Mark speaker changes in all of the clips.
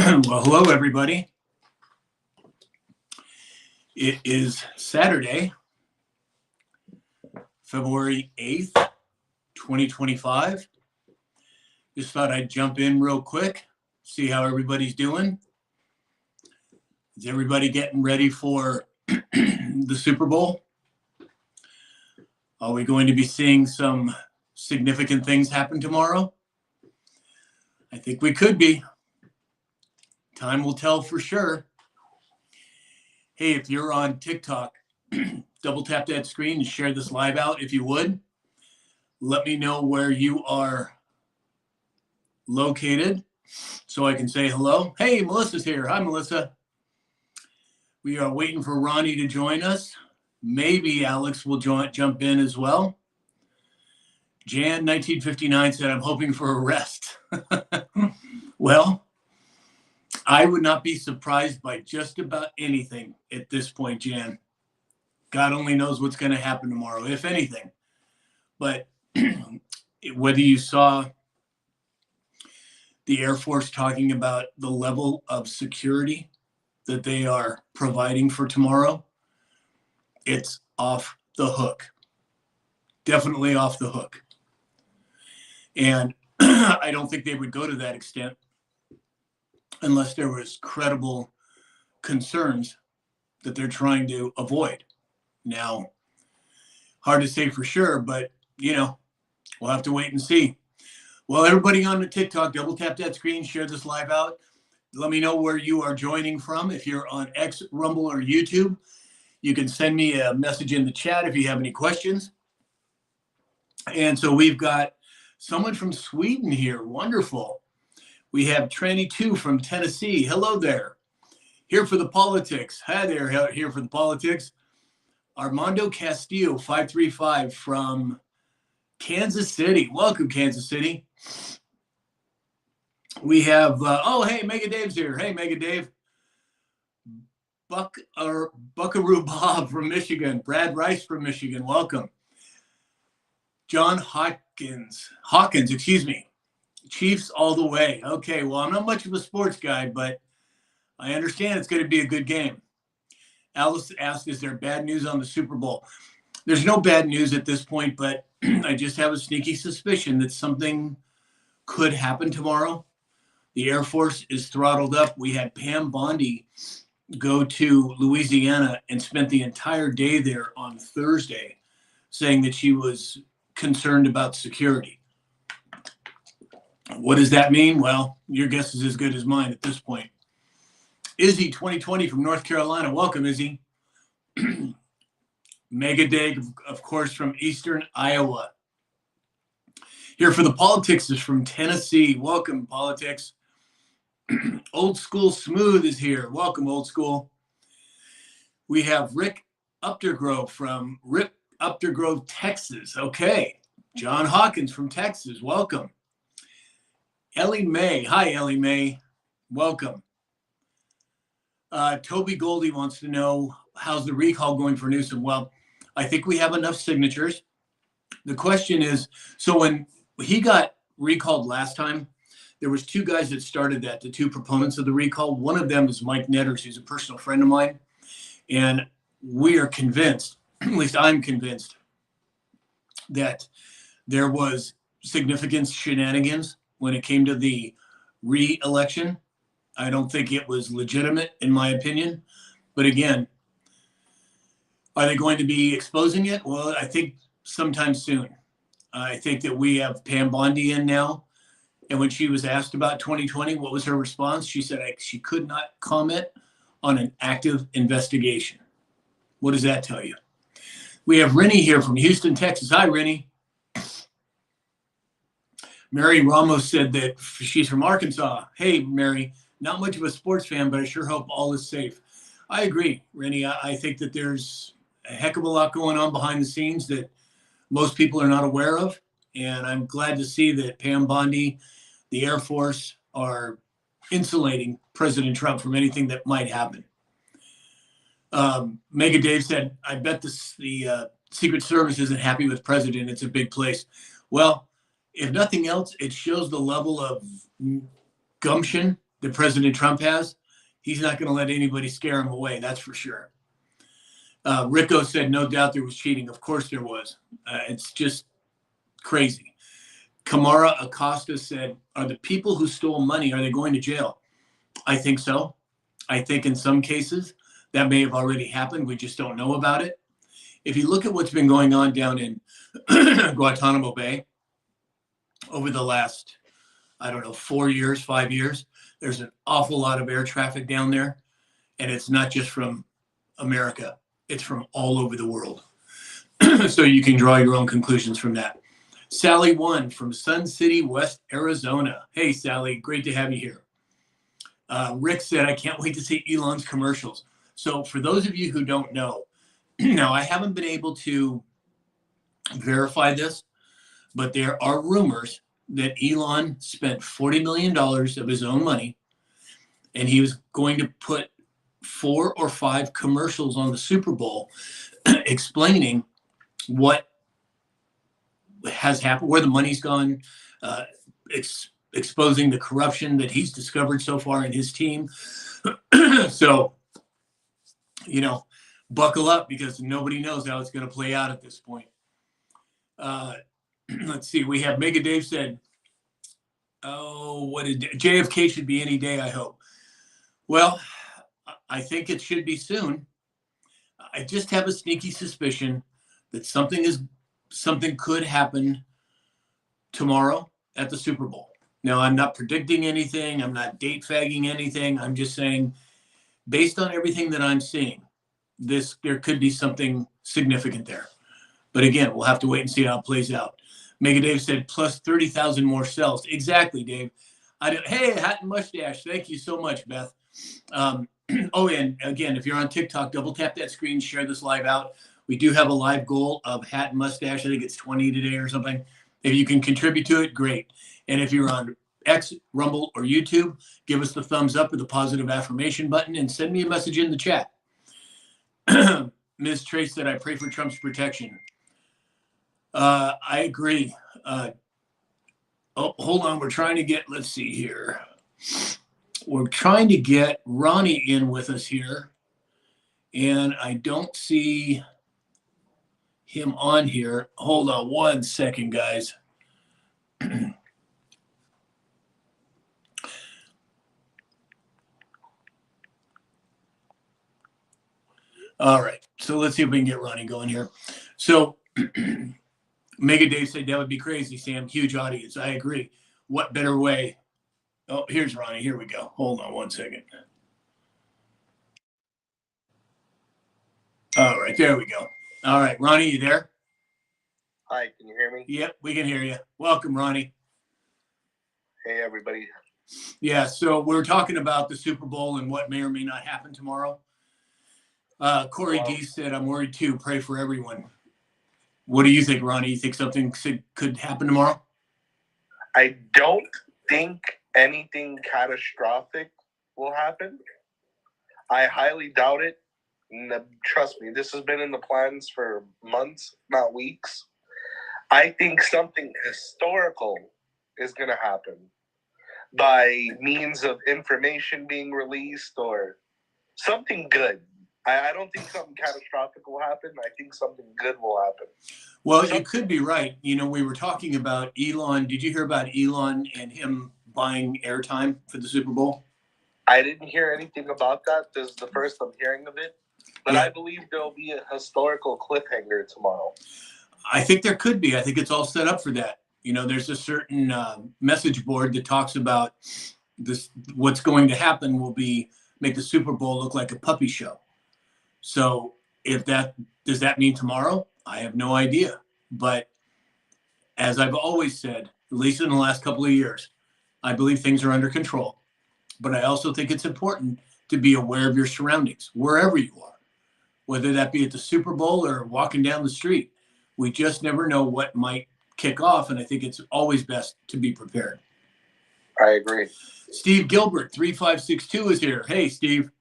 Speaker 1: Well, hello, everybody. It is Saturday, February 8th, 2025. Just thought I'd jump in real quick, see how everybody's doing. Is everybody getting ready for the Super Bowl? Are we going to be seeing some significant things happen tomorrow? I think we could be. Time will tell for sure. Hey, if you're on TikTok, double tap that screen and share this live out if you would. Let me know where you are located so I can say hello. Hey, Melissa's here. Hi, Melissa. We are waiting for Ronnie to join us. Maybe Alex will jump in as well. Jan 1959 said, I'm hoping for a rest. Well, I would not be surprised by just about anything at this point, Jan. God only knows what's going to happen tomorrow, if anything. But whether you saw the Air Force talking about the level of security that they are providing for tomorrow, it's off the hook. Definitely off the hook. And I don't think they would go to that extent unless there was credible concerns that they're trying to avoid. Now, hard to say for sure, but, we'll have to wait and see. Well, everybody on the TikTok, double tap that screen, share this live out. Let me know where you are joining from. If you're on X, Rumble, or YouTube, you can send me a message in the chat if you have any questions. And so we've got someone from Sweden here. Wonderful. We have Tranny2 from Tennessee. Hello there. Here for the politics. Hi there, here for the politics. Armando Castillo, 535 from Kansas City. Welcome, Kansas City. We have, hey, Mega Dave's here. Hey, Mega Dave. Buckaroo Bob from Michigan. Brad Rice from Michigan. Welcome. John Hawkins, Chiefs all the way. Okay, well, I'm not much of a sports guy, but I understand it's going to be a good game. Alice asked, is there bad news on the Super Bowl? There's no bad news at this point, but I just have a sneaky suspicion that something could happen tomorrow. The Air Force is throttled up. We had Pam Bondi go to Louisiana and spent the entire day there on Thursday saying that she was concerned about security. What does that mean? Well, your guess is as good as mine at this point. Izzy 2020 from North Carolina. Welcome, Izzy. Mega Dave, of course, from Eastern Iowa. Here for the politics is from Tennessee. Welcome, politics. Old School Smooth is here. Welcome, Old School. We have Rick Updergrove from Updergrove, Texas. Okay. John Hawkins from Texas. Welcome. Ellie Mae. Hi, Ellie Mae. Welcome. Toby Goldie wants to know, how's the recall going for Newsom? Well, I think we have enough signatures. The question is, so when he got recalled last time, there was two guys that started that, the two proponents of the recall. One of them is Mike Netters, who's a personal friend of mine. And we are convinced, at least I'm convinced, that there was significant shenanigans when it came to the re-election. I don't think it was legitimate, in my opinion. But again, are they going to be exposing it? Well, I think sometime soon. I think that we have Pam Bondi in now. And when she was asked about 2020, what was her response? She said she could not comment on an active investigation. What does that tell you? We have Rennie here from Houston, Texas. Hi, Rennie. Mary Ramos said that she's from Arkansas. Hey, Mary, not much of a sports fan, but I sure hope all is safe. I agree, Rennie. I think that there's a heck of a lot going on behind the scenes that most people are not aware of. And I'm glad to see that Pam Bondi, the Air Force, are insulating President Trump from anything that might happen. Mega Dave said, I bet the Secret Service isn't happy with President. It's a big place. Well, if nothing else, it shows the level of gumption that President Trump has, he's not going to let anybody scare him away. That's for sure. Rico said, no doubt there was cheating. Of course there was. It's just crazy. Kamara Acosta said, are the people who stole money, are they going to jail? I think so. I think in some cases that may have already happened. We just don't know about it. If you look at what's been going on down in Guantanamo Bay over the last, 4 years, 5 years, there's an awful lot of air traffic down there. And it's not just from America. It's from all over the world. So you can draw your own conclusions from that. Sally One from Sun City, West Arizona. Hey, Sally, great to have you here. Rick said, I can't wait to see Elon's commercials. So for those of you who don't know, now I haven't been able to verify this, but there are rumors that Elon spent $40 million of his own money, and he was going to put 4 or 5 commercials on the Super Bowl explaining what has happened, where the money's gone, exposing the corruption that he's discovered so far in his team. So, buckle up, because nobody knows how it's going to play out at this point. Let's see. We have Mega Dave said, JFK should be any day, I hope. Well, I think it should be soon. I just have a sneaky suspicion that something could happen tomorrow at the Super Bowl. Now, I'm not predicting anything. I'm not date fagging anything. I'm just saying, based on everything that I'm seeing, there could be something significant there. But again, we'll have to wait and see how it plays out. Mega Dave said plus 30,000 more cells. Exactly, Dave. Hey, Hat and Mustache. Thank you so much, Beth. And again, if you're on TikTok, double tap that screen, share this live out. We do have a live goal of Hat and Mustache. I think it's 20 today or something. If you can contribute to it, great. And if you're on X, Rumble, or YouTube, give us the thumbs up or the positive affirmation button and send me a message in the chat. Ms. Trace said, I pray for Trump's protection. I agree. Hold on. We're trying to get, let's see here. We're trying to get Ronnie in with us here. And I don't see him on here. Hold on one second, guys. All right. So let's see if we can get Ronnie going here. So Mega Dave said that would be crazy, Sam. Huge audience. I agree. What better way? Oh, here's Ronnie. Here we go. Hold on one second. All right. There we go. All right. Ronnie, you there?
Speaker 2: Hi. Can you hear me?
Speaker 1: Yep. We can hear you. Welcome, Ronnie.
Speaker 2: Hey, everybody.
Speaker 1: Yeah. So we're talking about the Super Bowl and what may or may not happen tomorrow. Corey D said, I'm worried too. Pray for everyone. What do you think, Ronnie? You think something could happen tomorrow?
Speaker 2: I don't think anything catastrophic will happen. I highly doubt it. Trust me, this has been in the plans for months, not weeks. I think something historical is going to happen by means of information being released or something good. I don't think something catastrophic will happen. I think something good will happen.
Speaker 1: Well, you could be right. We were talking about Elon. Did you hear about Elon and him buying airtime for the Super Bowl?
Speaker 2: I didn't hear anything about that. This is the first I'm hearing of it. But yeah. I believe there'll be a historical cliffhanger tomorrow.
Speaker 1: I think there could be. I think it's all set up for that. There's a certain message board that talks about this. What's going to happen will be make the Super Bowl look like a puppy show. So does that mean tomorrow? I have no idea. But as I've always said, at least in the last couple of years, I believe things are under control. But I also think it's important to be aware of your surroundings, wherever you are, whether that be at the Super Bowl or walking down the street. We just never know what might kick off, and I think it's always best to be prepared.
Speaker 2: I agree.
Speaker 1: Steve Gilbert, 3562 is here. Hey, Steve.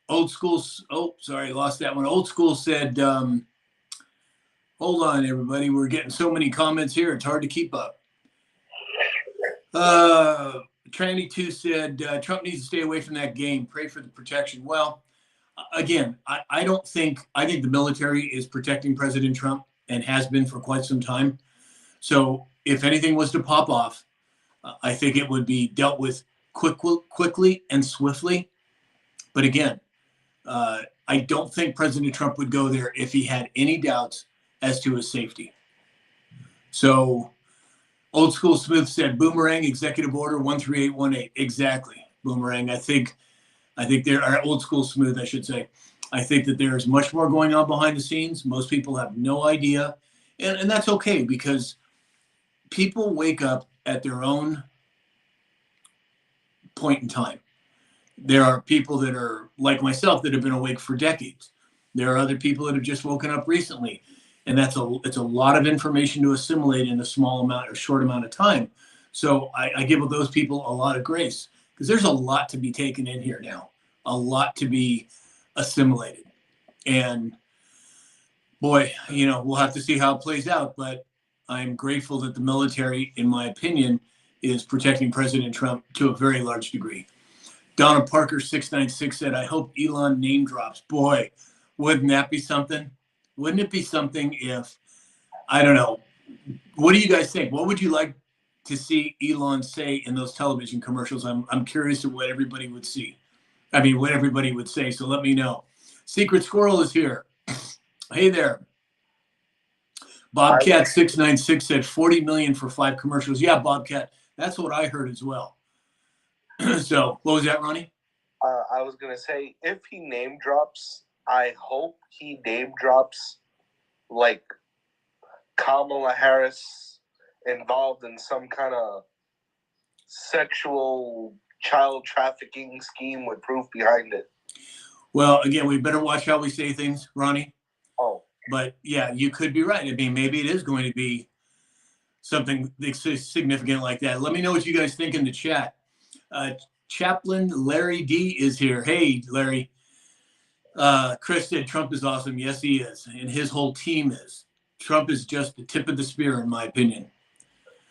Speaker 1: Old School, lost that one. Old School said, hold on, everybody. We're getting so many comments here. It's hard to keep up. Tranny2 said Trump needs to stay away from that game. Pray for the protection. Well, again, I don't think, I think the military is protecting President Trump and has been for quite some time. So if anything was to pop off, I think it would be dealt with quickly and swiftly. But again, I don't think President Trump would go there if he had any doubts as to his safety. So Old School Smith said, Boomerang Executive Order 13818. Exactly, Boomerang. I think there are Old School Smooth, I should say. I think that there is much more going on behind the scenes. Most people have no idea. And that's okay, because people wake up at their own point in time. There are people that are like myself that have been awake for decades. There are other people that have just woken up recently. And it's a lot of information to assimilate in a small amount or short amount of time. So I give those people a lot of grace, because there's a lot to be taken in here now, a lot to be assimilated. And boy, we'll have to see how it plays out, but I'm grateful that the military, in my opinion, is protecting President Trump to a very large degree. Donna Parker 696 said, I hope Elon name drops. Boy, wouldn't that be something? Wouldn't it be something if, I don't know, what do you guys think? What would you like to see Elon say in those television commercials? I'm curious of what everybody would see. I mean, what everybody would say. So let me know. Secret Squirrel is here. Hey there. Bobcat 696 said 40 million for 5 commercials. Yeah, Bobcat, that's what I heard as well. So what was that, Ronnie?
Speaker 2: I was going to say, if he name drops, I hope he name drops like Kamala Harris involved in some kind of sexual child trafficking scheme with proof behind it.
Speaker 1: Well, again, we better watch how we say things, Ronnie.
Speaker 2: Oh.
Speaker 1: But yeah, you could be right. I mean, maybe it is going to be something significant like that. Let me know what you guys think in the chat. Chaplain Larry D is here. Hey, Larry. Chris said Trump is awesome. Yes, he is. And his whole team is. Trump is just the tip of the spear, in my opinion.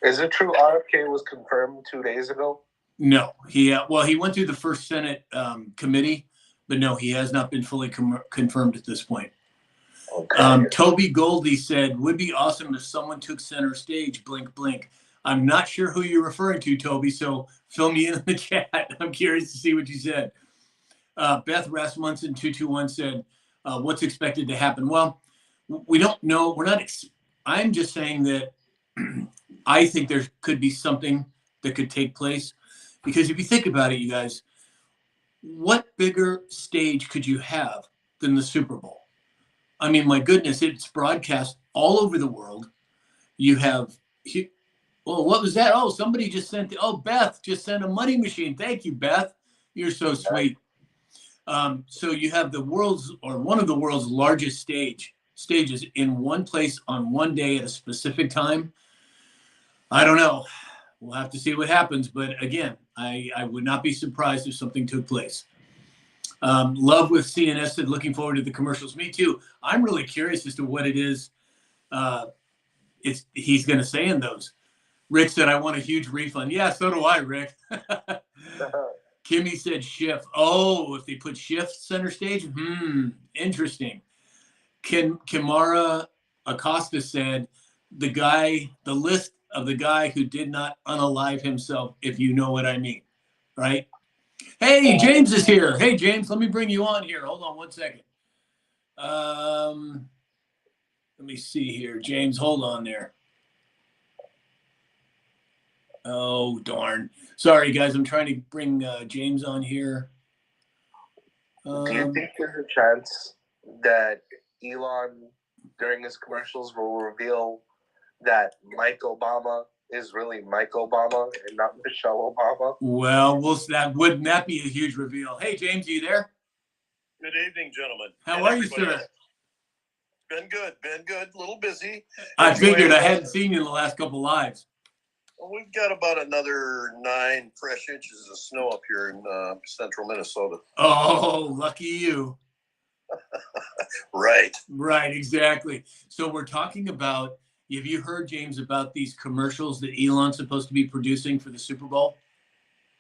Speaker 2: Is it true RFK was confirmed 2 days ago?
Speaker 1: No. He went through the first Senate committee, but no, he has not been fully confirmed at this point. Okay. Toby Goldie said, would be awesome if someone took center stage, blink, blink. I'm not sure who you're referring to, Toby, so fill me in the chat. I'm curious to see what you said. Beth Rasmussen 221 said, what's expected to happen? Well, we don't know. I'm just saying that I think there could be something that could take place, because if you think about it, you guys, what bigger stage could you have than the Super Bowl? I mean, my goodness, it's broadcast all over the world. You have, well, what was that? Oh, somebody just sent, Beth just sent a money machine. Thank you, Beth. You're so sweet. So you have one of the world's largest stages in one place on one day at a specific time. I don't know. We'll have to see what happens. But again, I would not be surprised if something took place. Love with CNS said, looking forward to the commercials. Me too. I'm really curious as to what it is he's going to say in those. Rick said, I want a huge refund. Yeah, so do I, Rick. Kimmy said shift. Oh, if they put shift center stage? Interesting. Kimara Acosta said, the list of the guy who did not unalive himself, if you know what I mean, right? Hey, James is here. Hey, James, let me bring you on here. Hold on one second. Let me see here. James, hold on there. Oh, darn. Sorry, guys. I'm trying to bring James on here.
Speaker 2: Do you think there's a chance that Elon, during his commercials, will reveal that Mike Obama is really Mike Obama and not Michelle Obama?
Speaker 1: Well, wouldn't that be a huge reveal? Hey, James, are you there?
Speaker 3: Good evening, gentlemen.
Speaker 1: How are you, sir?
Speaker 3: Else. Been good. A little busy.
Speaker 1: I figured I hadn't seen you in the last couple lives.
Speaker 3: Well, we've got about another 9 fresh inches of snow up here in central Minnesota.
Speaker 1: Oh, lucky you.
Speaker 3: Right.
Speaker 1: Right, exactly. So we're talking about, have you heard, James, about these commercials that Elon's supposed to be producing for the Super Bowl?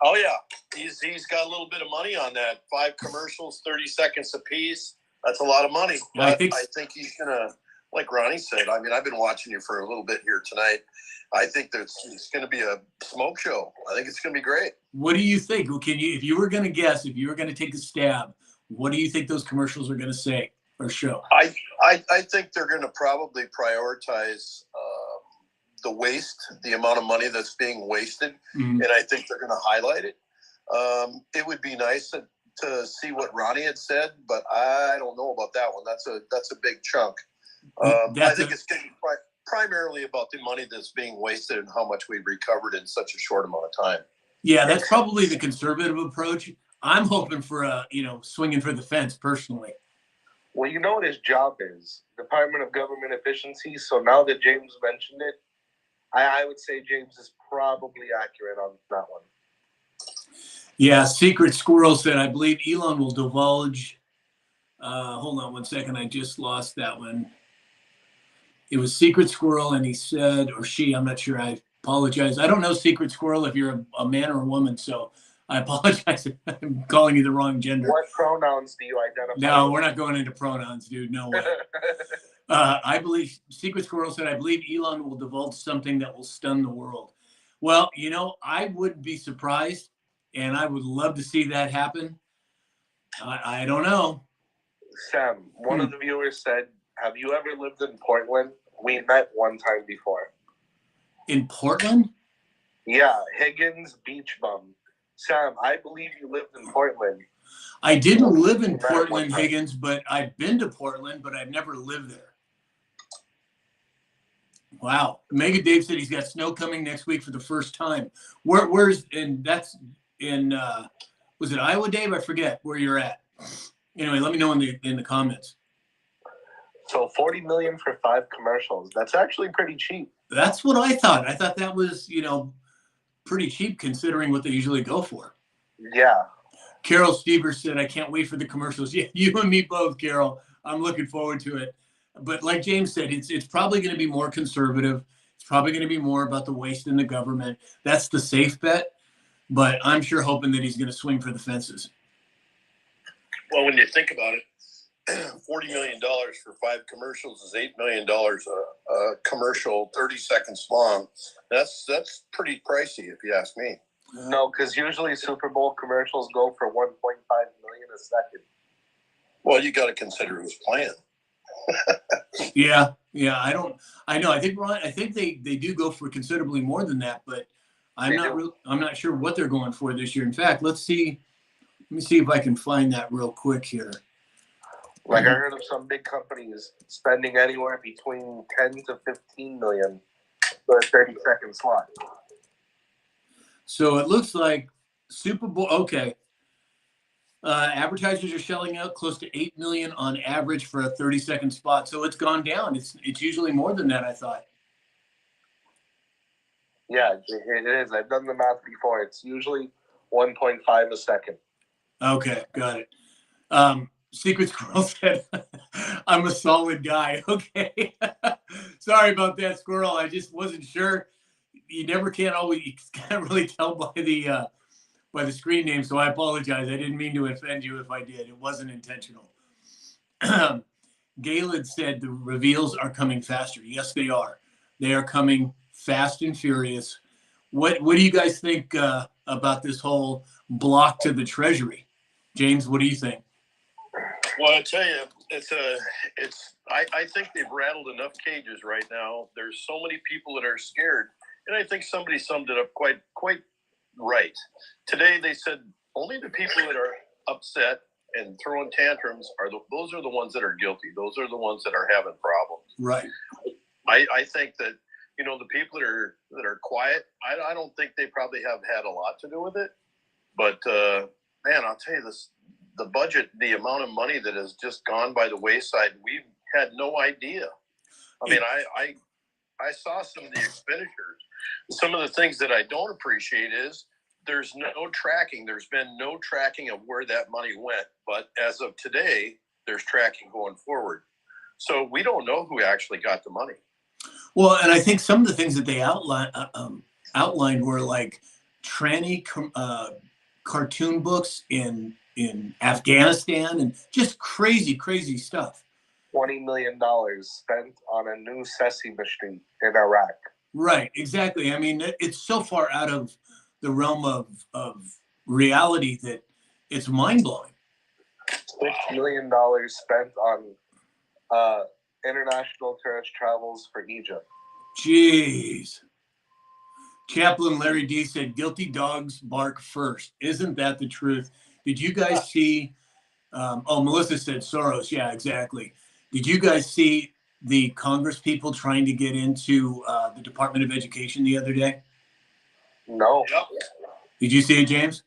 Speaker 3: Oh yeah, he's got a little bit of money on that. 5 commercials, 30 seconds apiece. That's a lot of money.
Speaker 1: Yeah, I
Speaker 3: But I think he's gonna, like Ronnie said. I mean, I've been watching you for a little bit here tonight. I think that it's going to be a smoke show. I think it's going to be great.
Speaker 1: What do you think? Well, if you were going to guess, if you were going to take a stab, what do you think those commercials are going to say or show?
Speaker 3: I think they're going to probably prioritize the waste, the amount of money that's being wasted, and I think they're going to highlight it. It would be nice to see what Ronnie had said, but I don't know about that one. That's a big chunk. I think it's going to be primarily about the money that's being wasted and how much we've recovered in such a short amount of time.
Speaker 1: Yeah, that's probably the conservative approach. I'm hoping for swinging for the fence personally.
Speaker 2: Well, you know what his job is, Department of Government Efficiency. So now that James mentioned it, I would say James is probably accurate on that one.
Speaker 1: Yeah, Secret Squirrel said, I believe Elon will divulge. Hold on one second. I just lost that one. It was Secret Squirrel, and he said, or she, I'm not sure. I apologize. I don't know Secret Squirrel if you're a man or a woman, so I apologize if I'm calling you the wrong gender.
Speaker 2: What pronouns do you identify?
Speaker 1: No, we're not going into pronouns, dude. No way. I believe Secret Squirrel said, I believe Elon will divulge something that will stun the world. Well, I wouldn't be surprised, and I would love to see that happen. I don't know.
Speaker 2: Sam, one of the viewers said, have you ever lived in Portland? We met one time before.
Speaker 1: In Portland?
Speaker 2: Yeah, Higgins Beach Bum. Sam, I believe you lived in Portland.
Speaker 1: I didn't live in Portland, Higgins, but I've been to Portland, but I've never lived there. Wow. Mega Dave said he's got snow coming next week for the first time. Where's that's in was it Iowa, Dave? I forget where you're at. Anyway, let me know in the comments.
Speaker 2: So $40 million for 5 commercials. That's actually pretty cheap.
Speaker 1: That's what I thought. I thought that was, pretty cheap considering what they usually go for.
Speaker 2: Yeah.
Speaker 1: Carol Stevers said, I can't wait for the commercials. Yeah, you and me both, Carol. I'm looking forward to it. But like James said, it's probably going to be more conservative. It's probably going to be more about the waste in the government. That's the safe bet. But I'm sure hoping that he's going to swing for the fences.
Speaker 3: Well, when you think about it, $40 million for 5 commercials is $8 million a commercial, 30 seconds long. That's pretty pricey, if you ask me.
Speaker 2: No, because usually Super Bowl commercials go for $1.5 million a second.
Speaker 3: Well, you got to consider who's playing.
Speaker 1: Yeah. I know. I think they do go for considerably more than that, but I'm not sure what they're going for this year. In fact, let me see if I can find that real quick here.
Speaker 2: Like I heard of some big companies spending anywhere between 10 to 15 million for a 30-second slot.
Speaker 1: So it looks like Super Bowl. Okay. Advertisers are shelling out close to $8 million on average for a 30-second spot. So it's gone down. It's usually more than that, I thought.
Speaker 2: Yeah, it is. I've done the math before. It's usually 1.5 a second.
Speaker 1: Okay, got it. Secret Squirrel said, I'm a solid guy. Okay. Sorry about that, Squirrel. I just wasn't sure. You can't really tell by the screen name, so I apologize. I didn't mean to offend you if I did. It wasn't intentional. Galen said the reveals are coming faster. Yes, they are. They are coming fast and furious. What do you guys think about this whole block to the Treasury? James, what do you think?
Speaker 3: Well, I tell you, I think they've rattled enough cages right now. There's so many people that are scared, and I think somebody summed it up quite right. Today they said only the people that are upset and throwing tantrums those are the ones that are guilty. Those are the ones that are having problems.
Speaker 1: Right.
Speaker 3: I think that the people that are quiet, I don't think they probably have had a lot to do with it. But man, I'll tell you this. The budget, the amount of money that has just gone by the wayside, we've had no idea. I mean, I saw some of the expenditures. Some of the things that I don't appreciate is there's no tracking. There's been no tracking of where that money went. But as of today, there's tracking going forward. So we don't know who actually got the money.
Speaker 1: Well, and I think some of the things that they outlined were like tranny cartoon books in Afghanistan and just crazy, crazy stuff.
Speaker 2: $20 million spent on a new Sesame Street in Iraq.
Speaker 1: Right, exactly. I mean, it's so far out of the realm of reality that it's mind blowing.
Speaker 2: $6 million spent on international tourist travels for Egypt.
Speaker 1: Jeez. Chaplain Larry D said, "Guilty dogs bark first." Isn't that the truth? Did you guys see? Melissa said Soros. Yeah, exactly. Did you guys see the Congress people trying to get into the Department of Education the other day?
Speaker 2: No.
Speaker 3: Yep,
Speaker 1: Did you see it, James?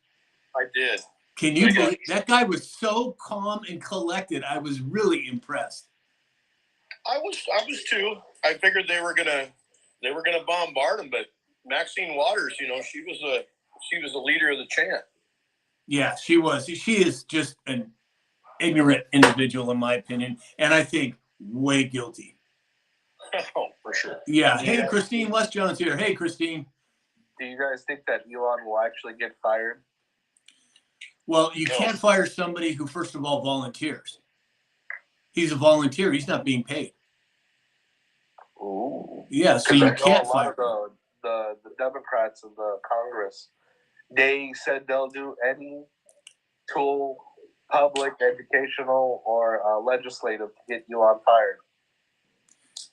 Speaker 3: I did.
Speaker 1: Can you believe that guy was so calm and collected? I was really impressed.
Speaker 3: I was too. I figured they were gonna bombard him, but Maxine Waters, you know, she was the leader of the chant.
Speaker 1: Yeah, she was. She is just an ignorant individual, in my opinion, and I think way guilty.
Speaker 3: Oh, for sure.
Speaker 1: Yeah. Hey, Christine Westjohn's here. Hey, Christine.
Speaker 2: Do you guys think that Elon will actually get fired?
Speaker 1: Well, you
Speaker 3: No.
Speaker 1: can't fire somebody who, first of all, volunteers. He's a volunteer. He's not being paid.
Speaker 2: Ooh.
Speaker 1: Yeah, so
Speaker 2: 'Cause I
Speaker 1: you
Speaker 2: know
Speaker 1: can't
Speaker 2: a lot
Speaker 1: fire.
Speaker 2: of the Democrats in the Congress, they said they'll do any tool, public, educational, or legislative to get Elon fired.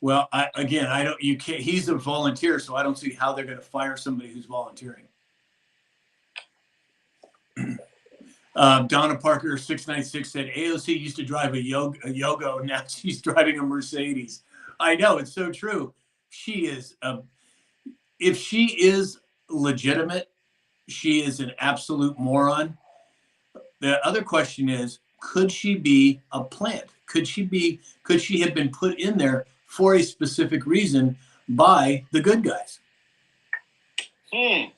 Speaker 1: Well, I don't. You can't. He's a volunteer, so I don't see how they're going to fire somebody who's volunteering. Donna Parker 696 said AOC used to drive a Yogo. Now she's driving a Mercedes. I know, it's so true. She is if she is legitimate, she is an absolute moron. The other question is, could she be a plant? Could she have been put in there for a specific reason by the good guys? I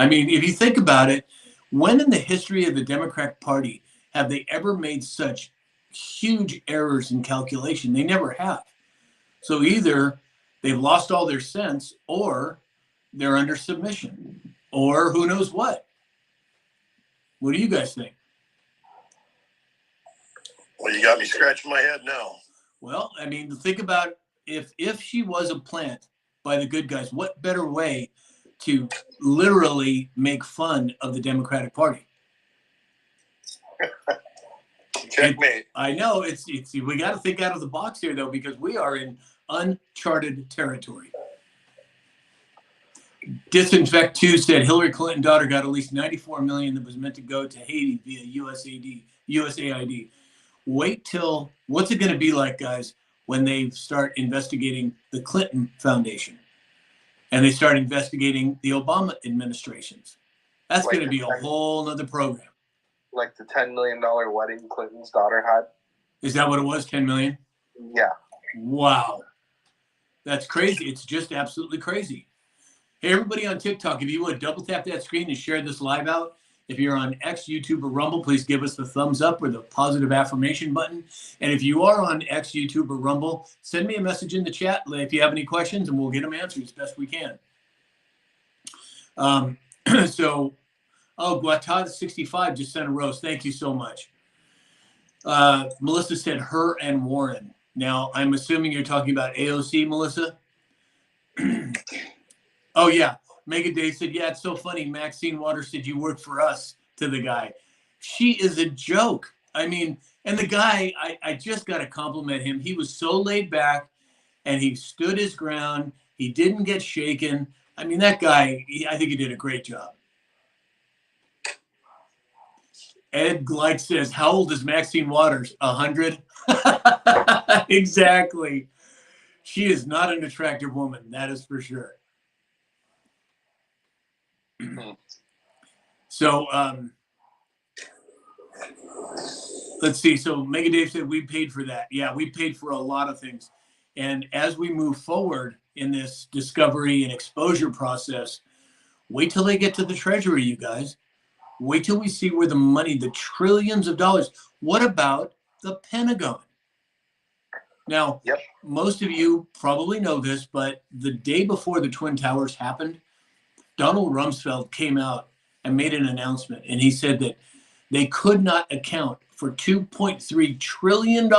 Speaker 1: mean, if you think about it, when in the history of the Democratic Party have they ever made such huge errors in calculation? They never have. So either they've lost all their sense, or they're under submission, or who knows what. What do you guys think?
Speaker 3: Well, you got me scratching my head now.
Speaker 1: Well, I mean, think about if she was a plant by the good guys, what better way to literally make fun of the Democratic Party?
Speaker 3: Checkmate.
Speaker 1: I know it's we got to think out of the box here, though, because we are in uncharted territory. Disinfect 2 said Hillary Clinton's daughter got at least $94 million that was meant to go to Haiti via USAID. Wait till, what's it going to be like, guys, when they start investigating the Clinton Foundation and they start investigating the Obama administrations? That's
Speaker 2: Like
Speaker 1: going to be a whole nother program.
Speaker 2: Like the $10 million wedding Clinton's daughter had.
Speaker 1: Is that what it was? 10 million?
Speaker 2: Yeah.
Speaker 1: Wow. That's crazy. It's just absolutely crazy. Hey, everybody on TikTok, if you would double tap that screen and share this live out. If you're on X, YouTube, or Rumble, please give us the thumbs up or the positive affirmation button. And if you are on X, YouTube, or Rumble, send me a message in the chat if you have any questions, and we'll get them answered as best we can. Guatada65 just sent a rose. Thank you so much. Melissa said her and Warren. Now, I'm assuming you're talking about AOC, Melissa? Oh, yeah. Mega Dave said, yeah, it's so funny. Maxine Waters said you work for us to the guy. She is a joke. I mean, and the guy, I just got to compliment him. He was so laid back and he stood his ground. He didn't get shaken. I mean, that guy, I think he did a great job. Ed Glick says, how old is Maxine Waters? 100? Exactly. She is not an attractive woman. That is for sure. So let's see. So Mega Dave said we paid for that. Yeah, we paid for a lot of things. And as we move forward in this discovery and exposure process, wait till they get to the Treasury, you guys. Wait till we see where the money, the trillions of dollars. What about the Pentagon? Now,
Speaker 2: Yep.
Speaker 1: most of you probably know this, but the day before the Twin Towers happened, Donald Rumsfeld came out and made an announcement, and he said that they could not account for $2.3 trillion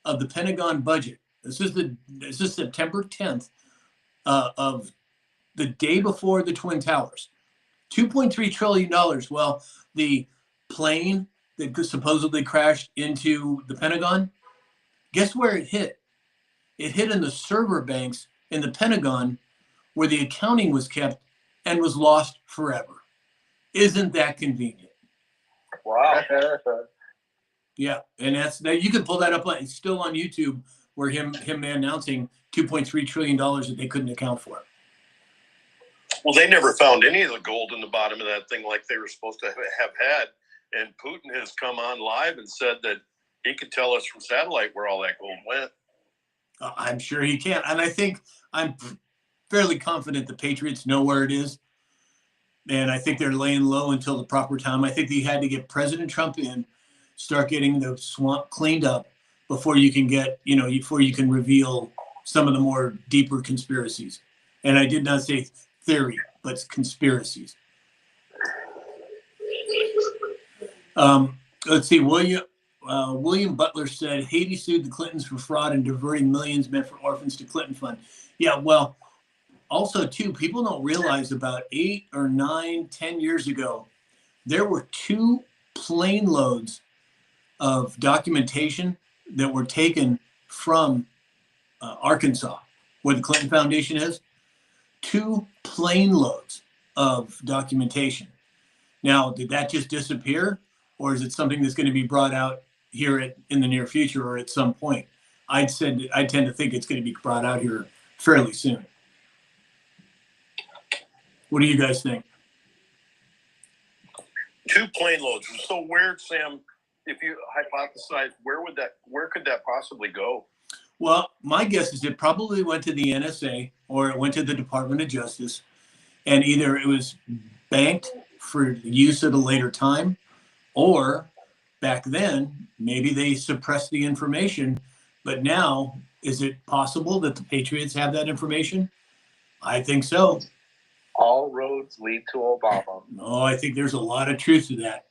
Speaker 1: of the Pentagon budget. This is September 10th of the day before the Twin Towers. $2.3 trillion. Well, the plane that supposedly crashed into the Pentagon, guess where it hit? It hit in the server banks in the Pentagon where the accounting was kept and was lost forever. Isn't that convenient?
Speaker 2: Wow.
Speaker 1: Yeah, and that you can pull that up. It's still on YouTube where him announcing $2.3 trillion that they couldn't account for.
Speaker 3: Well, they never found any of the gold in the bottom of that thing like they were supposed to have had. And Putin has come on live and said that he could tell us from satellite where all that gold went.
Speaker 1: I'm sure he can. And I'm fairly confident the Patriots know where it is. And I think they're laying low until the proper time. I think they had to get President Trump in, start getting the swamp cleaned up before you can before you can reveal some of the more deeper conspiracies. And I did not say theory, but conspiracies. Let's see. William Butler said Haiti sued the Clintons for fraud and diverting millions meant for orphans to Clinton Fund. Yeah, well, also too, people don't realize about 8 or 9, 10 years ago, there were 2 plane loads of documentation that were taken from Arkansas, where the Clinton Foundation is. 2 plane loads of documentation. Now, did that just disappear, or is it something that's going to be brought out here in the near future or at some point? I tend to think it's going to be brought out here fairly soon. What do you guys think?
Speaker 3: 2 plane loads. It's so weird, Sam. If you hypothesize, where could that possibly go?
Speaker 1: Well, my guess is it probably went to the NSA or it went to the Department of Justice, and either it was banked for use at a later time, or back then, maybe they suppressed the information. But now, is it possible that the Patriots have that information? I think so.
Speaker 2: All roads lead to Obama.
Speaker 1: Oh, I think there's a lot of truth to that.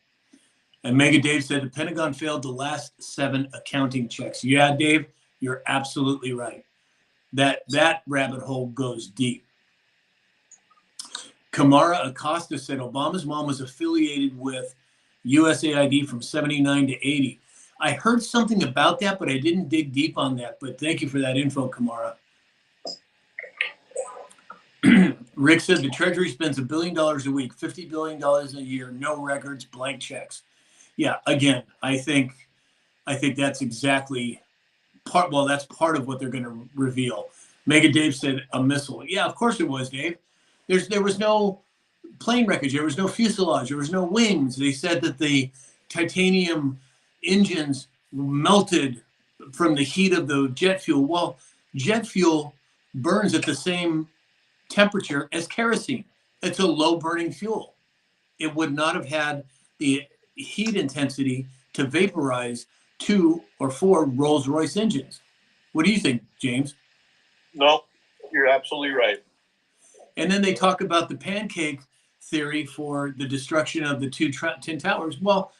Speaker 1: And Mega Dave said the Pentagon failed the last 7 accounting checks. Yeah, Dave, you're absolutely right. That rabbit hole goes deep. Kamara Acosta said Obama's mom was affiliated with USAID from 79 to 80. I heard something about that, but I didn't dig deep on that. But thank you for that info, Kamara. Rick said the Treasury spends $1 billion a week, $50 billion a year, no records, blank checks. Yeah, again, I think that's exactly part. Well, that's part of what they're going to reveal. Mega Dave said a missile. Yeah, of course it was, Dave. There was no plane wreckage. There was no fuselage. There was no wings. They said that the titanium engines melted from the heat of the jet fuel. Well, jet fuel burns at the same temperature as kerosene. It's a low burning fuel. It would not have had the heat intensity to vaporize 2 or 4 Rolls-Royce engines. What do you think, James?
Speaker 3: No, you're absolutely right.
Speaker 1: And then they talk about the pancake theory for the destruction of the 2 Twin Towers. Well,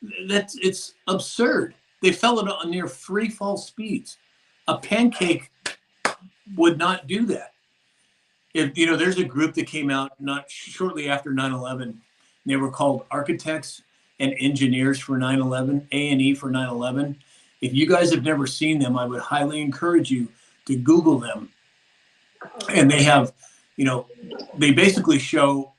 Speaker 1: it's absurd. They fell at near free fall speeds. A pancake would not do that. If there's a group that came out not shortly after 9/11. They were called Architects and Engineers for 9/11, A&E for 9/11. If you guys have never seen them, I would highly encourage you to Google them. And they have, they basically show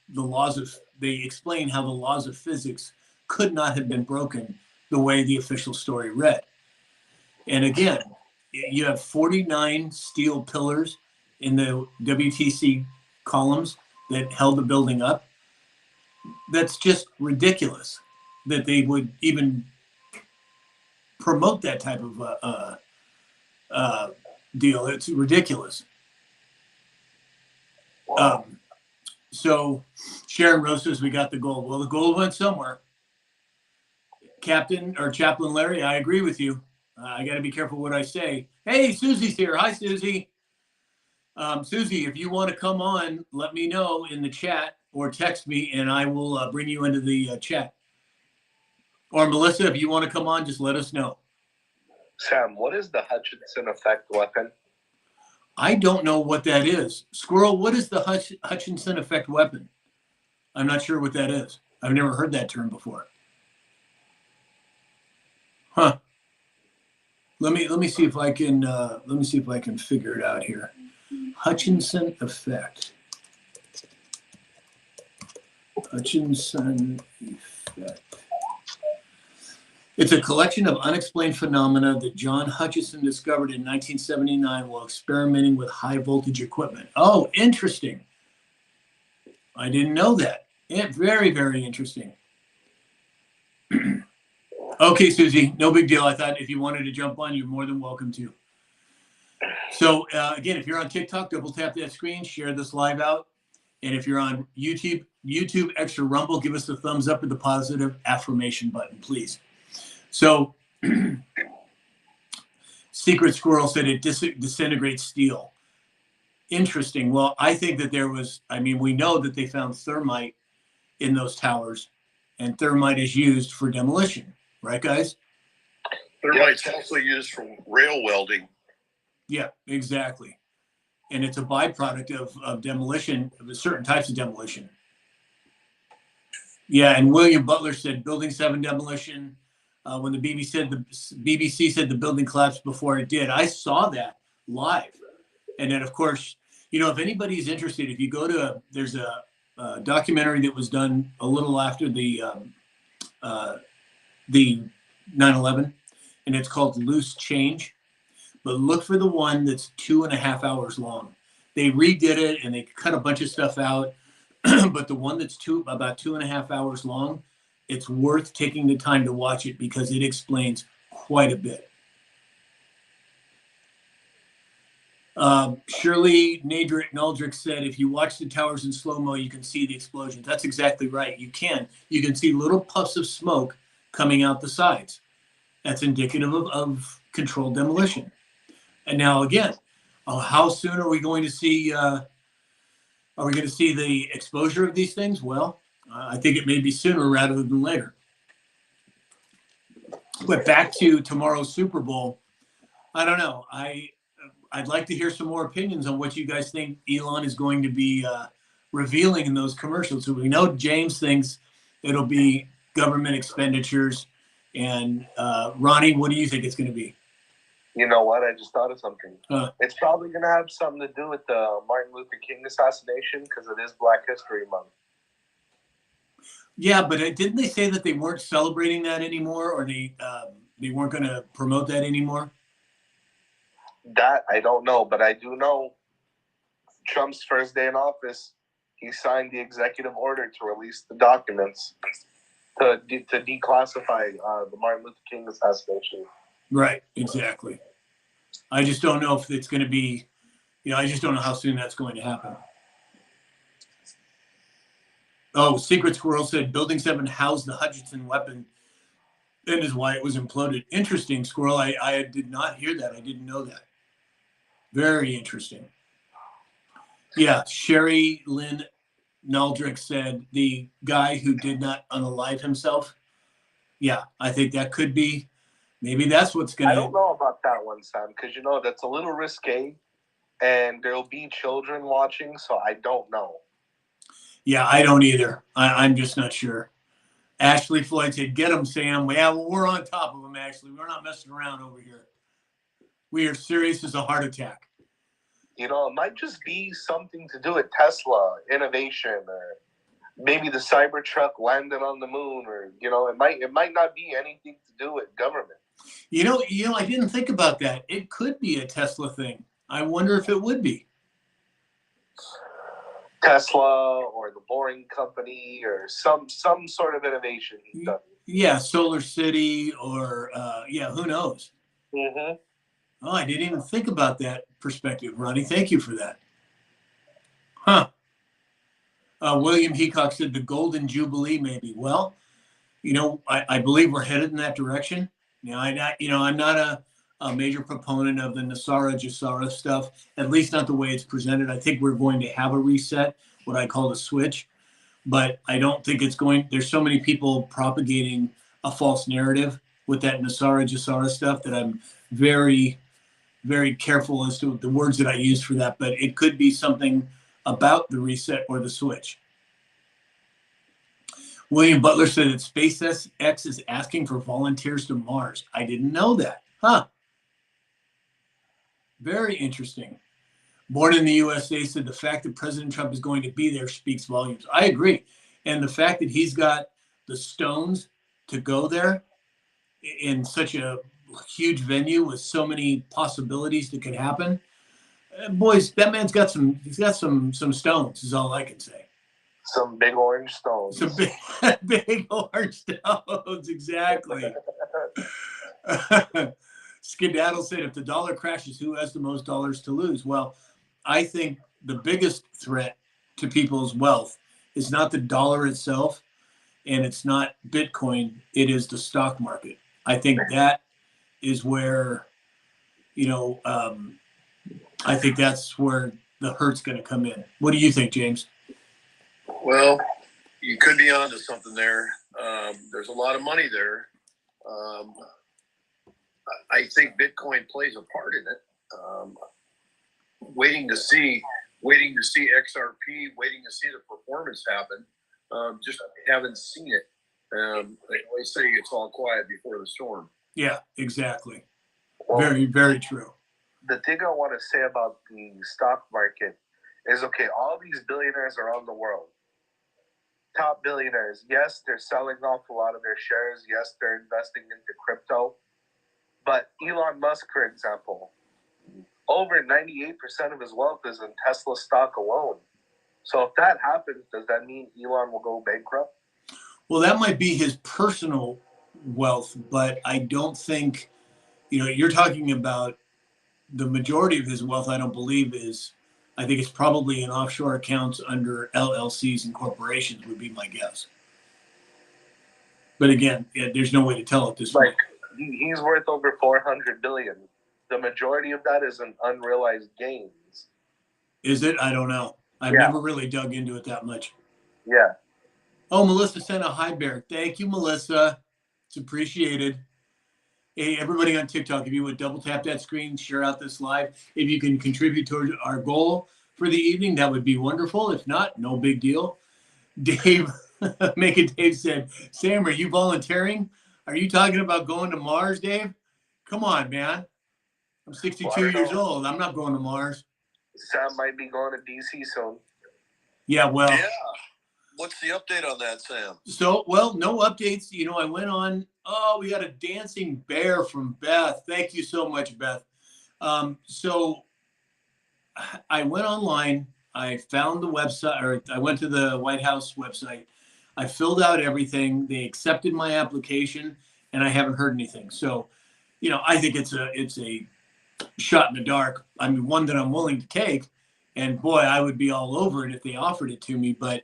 Speaker 1: they explain how the laws of physics could not have been broken the way the official story read. And again, you have 49 steel pillars in the WTC columns that held the building up. That's just ridiculous that they would even promote that type of deal. It's ridiculous. So Sharon Rose says we got the gold. Well, the gold went somewhere. Chaplain Larry, I agree with you. I got to be careful what I say. Hey, Susie's here. Hi, Susie. Susie, if you want to come on, let me know in the chat or text me, and I will bring you into the chat. Or Melissa, if you want to come on, just let us know.
Speaker 2: Sam, what is the Hutchinson effect weapon?
Speaker 1: I don't know what that is. Squirrel, what is the Hutchinson effect weapon? I'm not sure what that is. I've never heard that term before. Huh. Let me see if I can figure it out here. Hutchinson effect. Hutchinson effect. It's a collection of unexplained phenomena that John Hutchinson discovered in 1979 while experimenting with high voltage equipment. Oh, interesting. I didn't know that. Yeah, very, very interesting. Okay, Susie, no big deal. I thought if you wanted to jump on, you're more than welcome to. So again, if you're on TikTok, double tap that screen, share this live out. And if you're on YouTube, extra Rumble, give us a thumbs up with the positive affirmation button, please. So Secret Squirrel said it disintegrates steel. Interesting. Well, I think that we know that they found thermite in those towers, and thermite is used for demolition. Right, guys?
Speaker 3: Thermite's also used for rail welding.
Speaker 1: Yeah, exactly. And it's a byproduct of demolition, of certain types of demolition. Yeah, and William Butler said Building 7 demolition. When the BBC said the building collapsed before it did. I saw that live. And then, of course, if anybody's interested, if you go to, there's a documentary that was done a little after the 9/11, and it's called Loose Change. But look for the one that's 2.5 hours long. They redid it and they cut a bunch of stuff out. But the one that's about 2.5 hours long, it's worth taking the time to watch it because it explains quite a bit. Shirley Naldrick said, if you watch the towers in slow-mo, you can see the explosions. That's exactly right. You can see little puffs of smoke coming out the sides. That's indicative of controlled demolition. And now again, how soon are we going to see the exposure of these things? Well, I think it may be sooner rather than later. But back to tomorrow's Super Bowl, I don't know. I'd like to hear some more opinions on what you guys think Elon is going to be revealing in those commercials. So we know James thinks it'll be government expenditures. And Ronnie, what do you think it's going to be?
Speaker 2: You know what? I just thought of something. It's probably going to have something to do with the Martin Luther King assassination because it is Black History Month.
Speaker 1: Yeah, but didn't they say that they weren't celebrating that anymore, or they weren't going to promote that anymore?
Speaker 2: That I don't know, but I do know Trump's first day in office, he signed the executive order to release the documents to declassify the Martin Luther King assassination. Right,
Speaker 1: exactly. I just don't know if it's going to be, I just don't know how soon that's going to happen. Oh, Secret Squirrel said Building 7 housed the Hutchinson weapon and is why it was imploded. Interesting, Squirrel. I did not hear that. I didn't know that. Very interesting. Yeah, Sherry Lynn Naldrick said the guy who did not unalive himself. Yeah, I think that could be. Maybe that's what's going to.
Speaker 2: I don't know about that one, Sam, because that's a little risque, and there'll be children watching, so I don't know.
Speaker 1: Yeah, I don't either. I'm just not sure. Ashley Floyd said, "Get him, Sam." Yeah, well, we're on top of him, Ashley. We're not messing around over here. We are serious as a heart attack.
Speaker 2: It might just be something to do with Tesla innovation, or maybe the Cybertruck landing on the moon, or it might not be anything to do with government.
Speaker 1: I didn't think about that. It could be a Tesla thing. I wonder if it would be.
Speaker 2: Tesla or the Boring Company or some sort of innovation he's done.
Speaker 1: Yeah, Solar City or who knows?
Speaker 2: Mm-hmm.
Speaker 1: Oh, I didn't even think about that perspective, Ronnie. Thank you for that. Huh. William Heacock said the Golden Jubilee, maybe. Well, I believe we're headed in that direction. I'm not a major proponent of the Nasara Jasara stuff, at least not the way it's presented. I think we're going to have a reset, what I call the switch, but I don't think it's going. There's so many people propagating a false narrative with that Nasara Jasara stuff that I'm very, very careful as to the words that I use for that. But it could be something about the reset or the switch. William Butler said that SpaceX is asking for volunteers to Mars. I didn't know that. Huh. Very interesting. Born in the USA said the fact that President Trump is going to be there speaks volumes. I agree. And the fact that he's got the stones to go there in such a huge venue with so many possibilities that could happen. Boys, that man's got some stones is all I can say.
Speaker 2: Some big orange stones.
Speaker 1: Some big orange stones, exactly. Skedaddle said, if the dollar crashes, who has the most dollars to lose? Well, I think the biggest threat to people's wealth is not the dollar itself, and it's not Bitcoin. It is the stock market. I think that is where, I think that's where the hurt's going to come in. What do you think, James?
Speaker 3: Well, you could be onto something there. There's a lot of money there. I think Bitcoin plays a part in it. Waiting to see XRP, waiting to see the performance happen. Just haven't seen it. They always say it's all quiet before the storm.
Speaker 1: Yeah, exactly.
Speaker 2: Well,
Speaker 1: very, very true.
Speaker 2: The thing I want to say about the stock market is, okay, all these billionaires around the world, top billionaires, yes, they're selling off a lot of their shares. Yes, they're investing into crypto. But Elon Musk, for example, over 98% of his wealth is in Tesla stock alone. So if that happens, does that mean Elon will go bankrupt?
Speaker 1: Well, that might be his personal wealth, but I don't think, you're talking about the majority of his wealth, I don't believe I think it's probably in offshore accounts under LLCs and corporations would be my guess. But again, there's no way to tell at this point.
Speaker 2: He's worth over 400 billion. The majority of that is in unrealized gains.
Speaker 1: Is it? I don't know. I've never really dug into it that much.
Speaker 2: Yeah.
Speaker 1: Oh, Melissa sent a hi, Bear. Thank you, Melissa. It's appreciated. Hey, everybody on TikTok, if you would double tap that screen, share out this live. If you can contribute towards our goal for the evening, that would be wonderful. If not, no big deal. Dave, Make It Dave said, Sam, are you volunteering? Are you talking about going to Mars, Dave? Come on, man. I'm 62 years old. I'm not going to Mars.
Speaker 2: Sam might be going to DC soon.
Speaker 1: Yeah, well.
Speaker 3: Yeah. What's the update on that, Sam?
Speaker 1: So, no updates. I went on. Oh, we got a dancing bear from Beth. Thank you so much, Beth. So I went online. I found the website, or I went to the White House website. I filled out everything. They accepted my application, and I haven't heard anything. So, I think it's a shot in the dark. I mean, one that I'm willing to take. And boy, I would be all over it if they offered it to me. But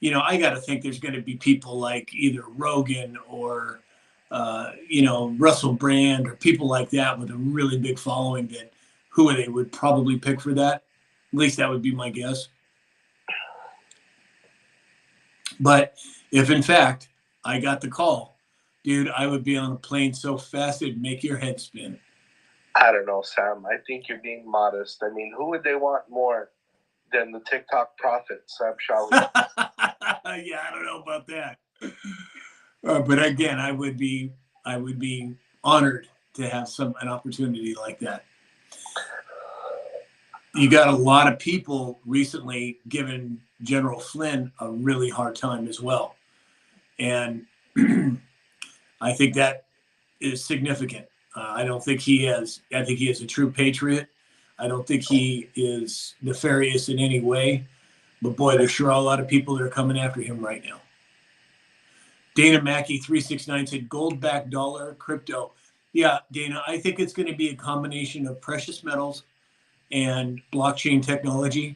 Speaker 1: I got to think there's going to be people like either Rogan or, Russell Brand or people like that with a really big following that who they would probably pick for that. At least that would be my guess. But if in fact I got the call, dude, I would be on a plane so fast it'd make your head spin.
Speaker 2: I don't know, Sam. I think you're being modest. I mean, who would they want more than the TikTok prophet, Sam Shawi?
Speaker 1: Yeah, I don't know about that. But again, I would be honored to have an opportunity like that. You got a lot of people recently giving General Flynn a really hard time as well. And I think that is significant. I think he is a true patriot. I don't think he is nefarious in any way. But boy, there's sure a lot of people that are coming after him right now. Dana Mackey 369 said gold-backed dollar, crypto. Yeah, Dana, I think it's going to be a combination of precious metals and blockchain technology.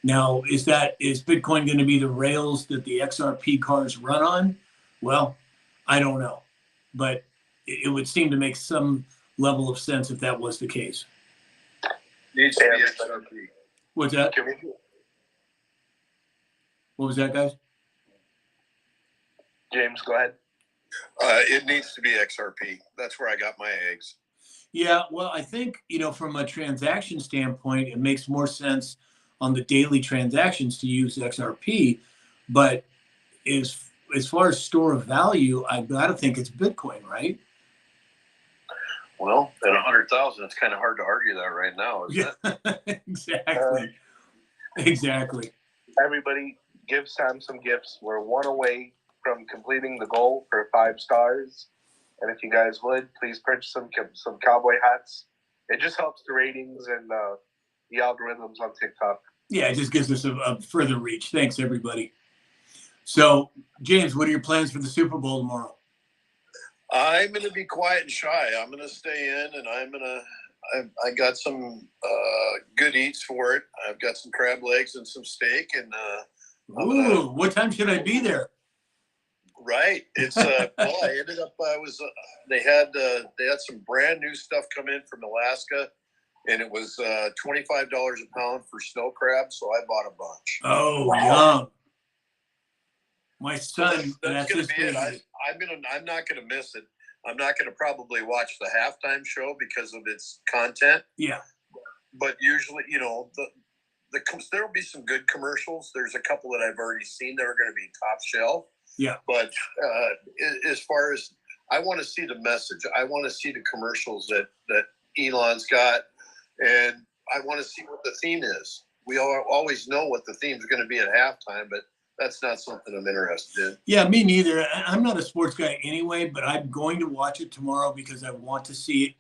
Speaker 1: Now, is Bitcoin going to be the rails that the XRP cars run on? Well, I don't know. But it would seem to make some level of sense if that was the case.
Speaker 3: Needs to be XRP.
Speaker 1: What's that?
Speaker 2: Can we,
Speaker 1: What was that, guys?
Speaker 2: James, go ahead.
Speaker 3: It needs to be XRP. That's where I got my eggs.
Speaker 1: Yeah, well, I think, from a transaction standpoint, it makes more sense on the daily transactions to use XRP. But as far as store of value, I got to think it's Bitcoin, right?
Speaker 3: Well, at 100,000, it's kind of hard to argue that right now, isn't it?
Speaker 1: Exactly. Exactly.
Speaker 2: Everybody, give Sam some gifts. We're one away from completing the goal for 5 stars. And if you guys would, please purchase some cowboy hats. It just helps the ratings and the algorithms on TikTok.
Speaker 1: Yeah, it just gives us a further reach. Thanks, everybody. So, James, what are your plans for the Super Bowl tomorrow?
Speaker 3: I'm going to be quiet and shy. I'm going to stay in, and I got some good eats for it. I've got some crab legs and some steak, and
Speaker 1: what time should I be there?
Speaker 3: Right. It's well, I ended up. They had some brand new stuff come in from Alaska, and it was $25 a pound for snow crab. So I bought a bunch.
Speaker 1: Oh, wow. Yum! My son.
Speaker 3: So that's going to be it. I'm not going to miss it. I'm not going to probably watch the halftime show because of its content.
Speaker 1: Yeah.
Speaker 3: But usually, there will be some good commercials. There's a couple that I've already seen that are going to be top shelf.
Speaker 1: Yeah.
Speaker 3: But as far as I want to see the message, I want to see the commercials that Elon's got, and I want to see what the theme is. We always know what the theme is going to be at halftime, but that's not something I'm interested in.
Speaker 1: Yeah, me neither. I'm not a sports guy anyway, but I'm going to watch it tomorrow because I want to see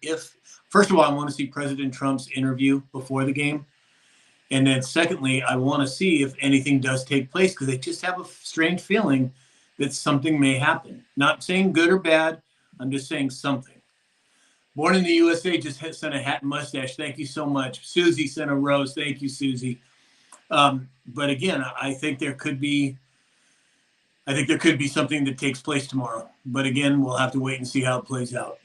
Speaker 1: first of all, I want to see President Trump's interview before the game. And then secondly, I want to see if anything does take place because I just have a strange feeling that something may happen. Not saying good or bad. I'm just saying something. Born in the USA just sent a hat and mustache. Thank you so much. Susie sent a rose. Thank you, Susie. But again, I think there could be something that takes place tomorrow. But again, we'll have to wait and see how it plays out.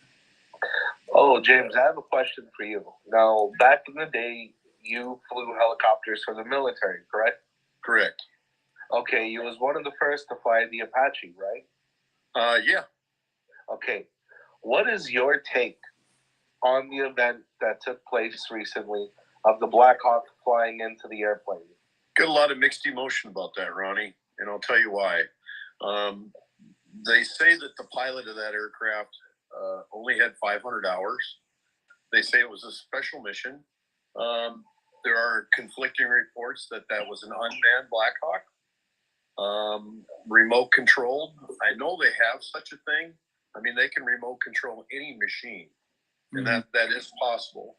Speaker 2: Oh, James, I have a question for you. Now, back in the day, you flew helicopters for the military, correct?
Speaker 3: Correct.
Speaker 2: Okay, you was one of the first to fly the Apache, right?
Speaker 3: Yeah.
Speaker 2: Okay. What is your take on the event that took place recently of the Black Hawk flying into the airplane?
Speaker 3: Got a lot of mixed emotion about that, Ronnie, and I'll tell you why. They say that the pilot of that aircraft only had 500 hours. They say it was a special mission. There are conflicting reports that was an unmanned Black Hawk, remote controlled. I know they have such a thing. I mean, they can remote control any machine, and that is possible.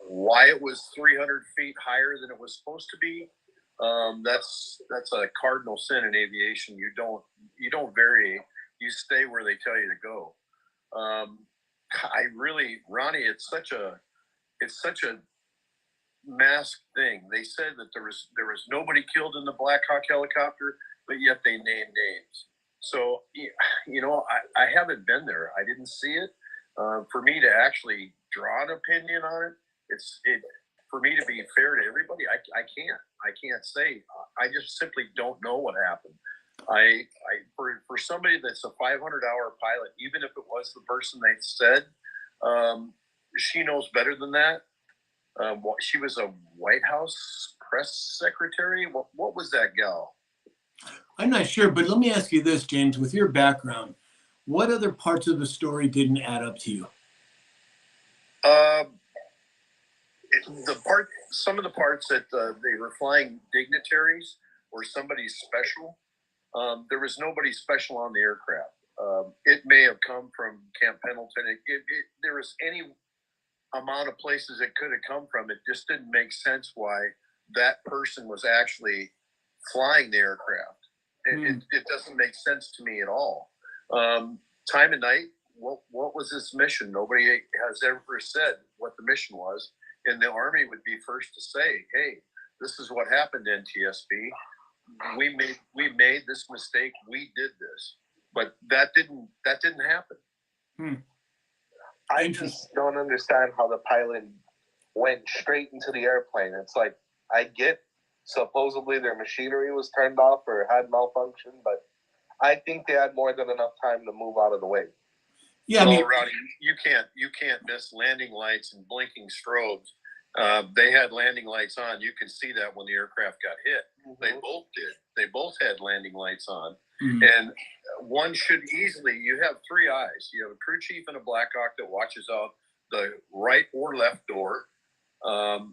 Speaker 3: Why it was 300 feet higher than it was supposed to be, that's a cardinal sin in aviation. You don't vary. You stay where they tell you to go. Ronnie, it's such a masked thing. They said that there was nobody killed in the Black Hawk helicopter, but yet they named names. So, I haven't been there. I didn't see it. For me to actually draw an opinion on it, for me to be fair to everybody, I can't say. I just simply don't know what happened. For somebody that's a 500-hour pilot, even if it was the person they said, she knows better than that. She was a White House press secretary. What was that gal?
Speaker 1: I'm not sure, but let me ask you this, James. With your background, what other parts of the story didn't add up to you?
Speaker 3: Some of the parts that they were flying dignitaries or somebody special. There was nobody special on the aircraft. It may have come from Camp Pendleton. There was any amount of places it could have come from. It just didn't make sense why that person was actually flying the aircraft. It doesn't make sense to me at all. Time of night, what was this mission? Nobody has ever said what the mission was. And the Army would be first to say, hey, this is what happened, NTSB. We made this mistake. We did this. But that didn't happen.
Speaker 2: I just don't understand how the pilot went straight into the airplane. It's like, I get supposedly their machinery was turned off or had malfunction, but I think they had more than enough time to move out of the way.
Speaker 1: Yeah, I mean,
Speaker 3: Rowdy, you can't miss landing lights and blinking strobes. They had landing lights on. You could see that when the aircraft got hit.
Speaker 2: Mm-hmm.
Speaker 3: They both did. They both had landing lights on.
Speaker 1: Mhm.
Speaker 3: And one should easily, you have three eyes. You have a crew chief and a Black Hawk that watches out the right or left door.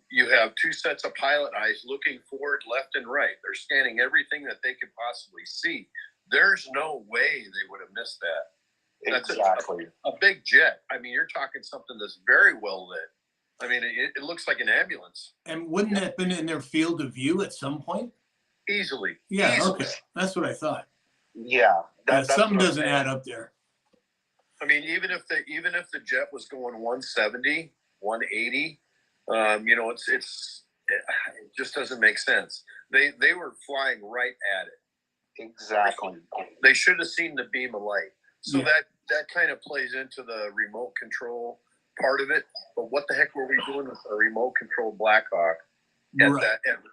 Speaker 3: You have two sets of pilot eyes looking forward, left and right. They're scanning everything that they could possibly see. There's no way they would have missed that. That's
Speaker 2: exactly
Speaker 3: a big jet. I mean, you're talking something that's very well lit. I mean, it looks like an ambulance.
Speaker 1: and wouldn't that have been in their field of view at some point?
Speaker 3: Easily.
Speaker 1: Yeah,
Speaker 3: Easily.
Speaker 1: okay. That's what I thought.
Speaker 2: Yeah,
Speaker 1: Something
Speaker 2: that's what
Speaker 1: doesn't
Speaker 2: I'm
Speaker 1: add up there.
Speaker 3: I mean, even if the jet was going 170, 180, it just doesn't make sense. They were flying right at it.
Speaker 2: Exactly.
Speaker 3: They should have seen the beam of light. So
Speaker 1: Yeah.
Speaker 3: that kind of plays into the remote control part of it. But what the heck were we doing with a remote control Black Hawk at
Speaker 1: Right.
Speaker 3: that end?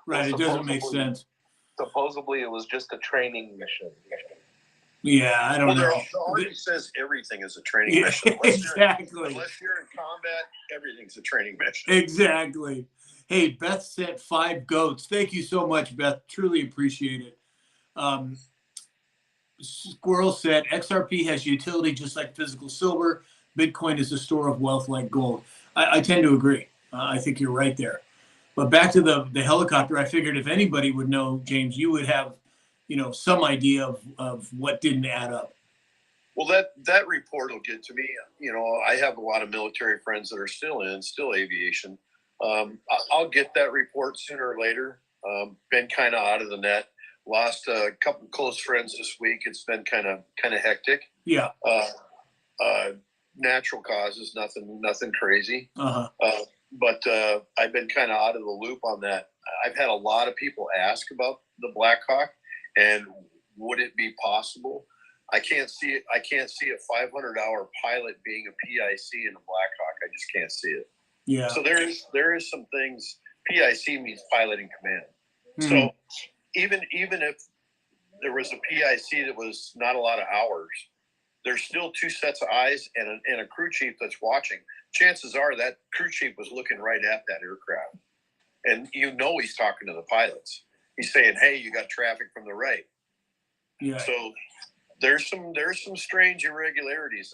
Speaker 1: Right, it doesn't make sense.
Speaker 2: Supposedly, it was just a training mission.
Speaker 1: Yeah, I don't know.
Speaker 3: It already says everything is a training
Speaker 1: Yeah,
Speaker 3: mission.
Speaker 1: exactly.
Speaker 3: Unless you're in combat, everything's a training mission.
Speaker 1: Exactly. Hey, Beth sent 5 goats. Thank you so much, Beth. Truly appreciate it. Squirrel said XRP has utility just like physical silver. Bitcoin is a store of wealth like gold. I tend to agree. I think you're right there. But back to the helicopter, I figured if anybody would know, James, you would have, some idea of what didn't add up.
Speaker 3: Well, that report will get to me. I have a lot of military friends that are still aviation. I'll get that report sooner or later. Been kind of out of the net. Lost a couple close friends this week. It's been kind of hectic.
Speaker 1: Yeah.
Speaker 3: Natural causes, nothing crazy.
Speaker 1: Uh-huh.
Speaker 3: But I've been kind of out of the loop on that. I've had a lot of people ask about the Black Hawk and would it be possible? I can't see it. I can't see a 500-hour pilot being a PIC in a Black Hawk. I just can't see it.
Speaker 1: Yeah.
Speaker 3: So there is some things. PIC means pilot in command.
Speaker 1: Hmm.
Speaker 3: So even if there was a PIC that was not a lot of hours, there's still two sets of eyes and a crew chief that's watching. Chances are that crew chief was looking right at that aircraft. And he's talking to the pilots. He's saying, hey, you got traffic from the right.
Speaker 1: Yeah.
Speaker 3: So there's some strange irregularities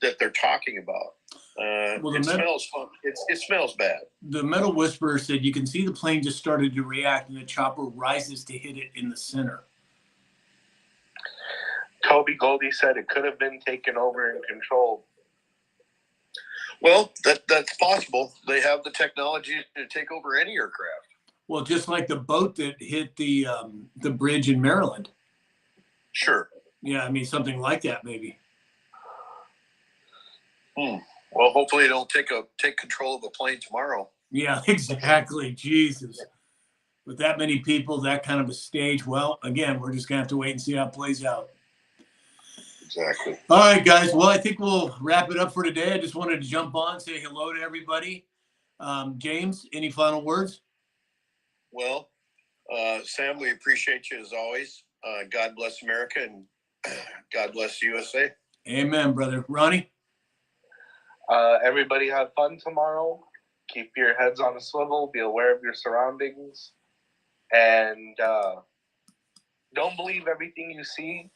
Speaker 3: that they're talking about.
Speaker 1: Well,
Speaker 3: it smells fun. It smells bad.
Speaker 1: The Metal Whisperer said you can see the plane just started to react and the chopper rises to hit it in the center.
Speaker 2: Toby Goldie said it could have been taken over and controlled.
Speaker 3: Well, that's possible. They have the technology to take over any aircraft.
Speaker 1: Well, just like the boat that hit the bridge in Maryland.
Speaker 3: Sure.
Speaker 1: Yeah, I mean something like that maybe.
Speaker 3: Well, hopefully they don't take control of a plane tomorrow.
Speaker 1: Yeah, exactly. Jesus. With that many people, that kind of a stage, well, again, we're just going to have to wait and see how it plays out.
Speaker 3: Exactly.
Speaker 1: All right, guys. Well, I think we'll wrap it up for today. I just wanted to jump on, say hello to everybody. James, any final words?
Speaker 3: Well, Sam, we appreciate you as always. God bless America and God bless USA.
Speaker 1: Amen, brother. Ronnie?
Speaker 2: Everybody have fun tomorrow. Keep your heads on a swivel. Be aware of your surroundings. And don't believe everything you see.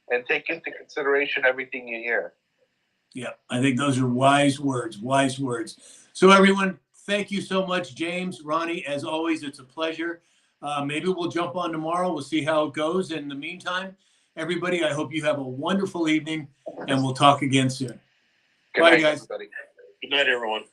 Speaker 2: And take into consideration everything you hear.
Speaker 1: Yeah, I think those are wise words. So everyone, thank you so much, James, Ronnie. As always, it's a pleasure. Maybe we'll jump on tomorrow. We'll see how it goes. In the meantime, everybody, I hope you have a wonderful evening, and we'll talk again soon.
Speaker 2: Good
Speaker 1: Bye,
Speaker 2: night,
Speaker 1: guys.
Speaker 2: everybody.
Speaker 3: Good night, everyone.